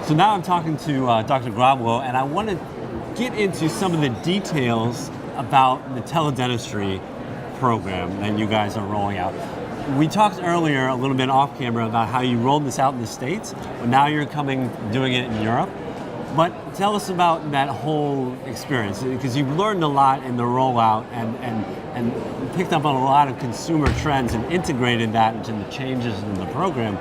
So now I'm talking to Dr. Grabulov, and I want to get into some of the details about the teledentistry program that you guys are rolling out. We talked earlier a little bit off camera about how you rolled this out in the States, but now you're doing it in Europe. But tell us about that whole experience, because you've learned a lot in the rollout and picked up on a lot of consumer trends and integrated that into the changes in the program.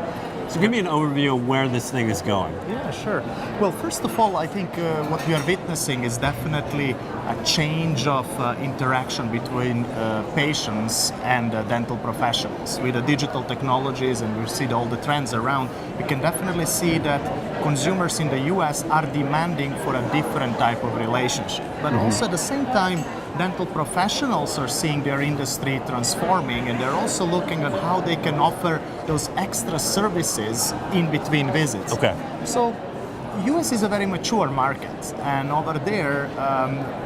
So give me an overview of where this thing is going. Yeah, sure. Well, first of all, I think what we are witnessing is definitely a change of interaction between patients and dental professionals. With the digital technologies, and we see all the trends around, we can definitely see that consumers in the US are demanding for a different type of relationship. But also at the same time, dental professionals are seeing their industry transforming, and they're also looking at how they can offer those extra services in between visits. Okay. So US is a very mature market, and over there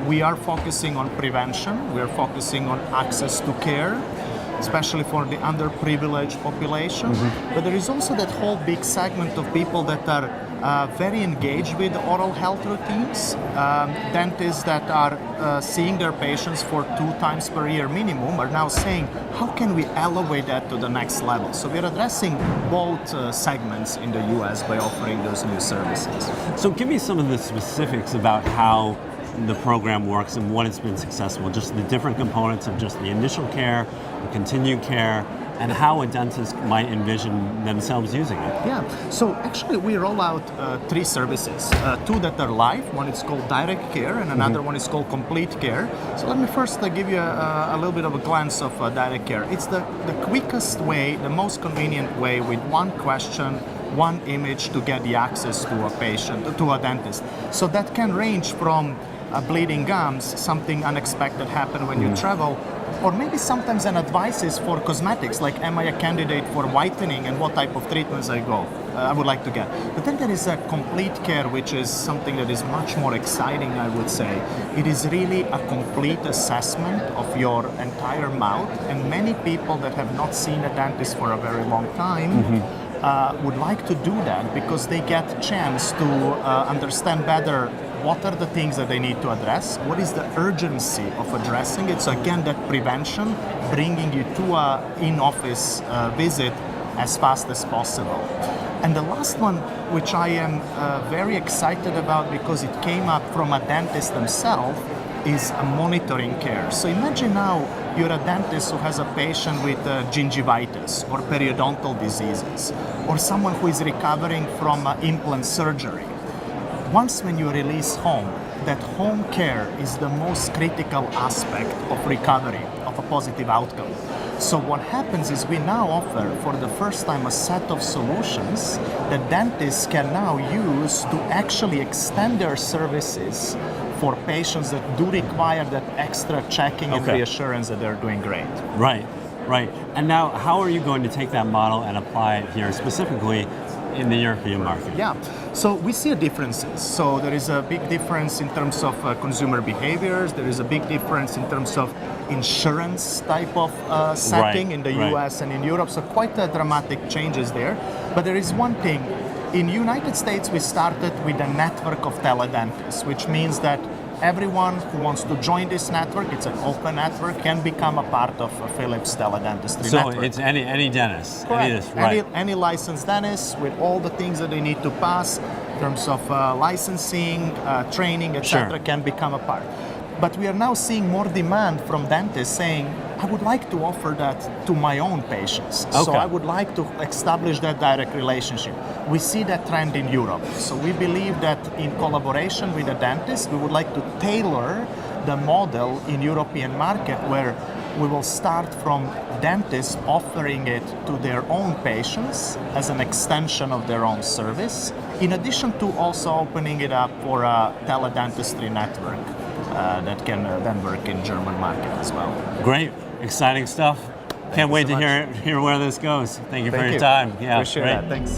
we are focusing on prevention, we are focusing on access to care, especially for the underprivileged population. But there is also that whole big segment of people that are very engaged with oral health routines, dentists that are seeing their patients for 2 times per year minimum are now saying, how can we elevate that to the next level? So we're addressing both segments in the US by offering those new services. So give me some of the specifics about how the program works and what it's been successful, just the different components of just the initial care, the continued care, and how a dentist might envision themselves using it. Yeah, so actually we roll out 3 services, 2 that are live. One is called direct care and another one is called complete care. So let me first give you a little bit of a glance of direct care. It's the quickest way, the most convenient way, with one question, one image, to get the access to a patient, to a dentist. So that can range from bleeding gums, something unexpected happened when you travel, or maybe sometimes an advice is for cosmetics, like am I a candidate for whitening and what type of treatments I would like to get. But then there is a complete care, which is something that is much more exciting, I would say. It is really a complete assessment of your entire mouth, and many people that have not seen a dentist for a very long time would like to do that because they get a chance to understand better what are the things that they need to address, what is the urgency of addressing it. So again, that prevention, bringing you to an in-office visit as fast as possible. And the last one, which I am very excited about because it came up from a dentist himself, is a monitoring care. So imagine now you're a dentist who has a patient with gingivitis or periodontal diseases, or someone who is recovering from implant surgery. Once when you release home, that home care is the most critical aspect of recovery, of a positive outcome. So what happens is we now offer for the first time a set of solutions that dentists can now use to actually extend their services for patients that do require that extra checking and reassurance that they're doing great. Right. And now how are you going to take that model and apply it here specifically in the European market? Yeah, so we see differences. So there is a big difference in terms of consumer behaviors. There is a big difference in terms of insurance type of setting in the US and in Europe. So quite dramatic changes there. But there is one thing. In the United States, we started with a network of teledentists, which means that everyone who wants to join this network, it's an open network, can become a part of Philips Teledentistry network. So it's any dentist? Correct. Any licensed dentist with all the things that they need to pass in terms of licensing, training, etc., can become a part. But we are now seeing more demand from dentists saying, I would like to offer that to my own patients. So I would like to establish that direct relationship. We see that trend in Europe. So we believe that in collaboration with the dentist, we would like to tailor the model in European market where we will start from dentists offering it to their own patients as an extension of their own service, in addition to also opening it up for a teledentistry network that can then work in German market as well. Great, exciting stuff. Can't wait to hear where this goes. Thank you for your time. Yeah, appreciate that. Thanks.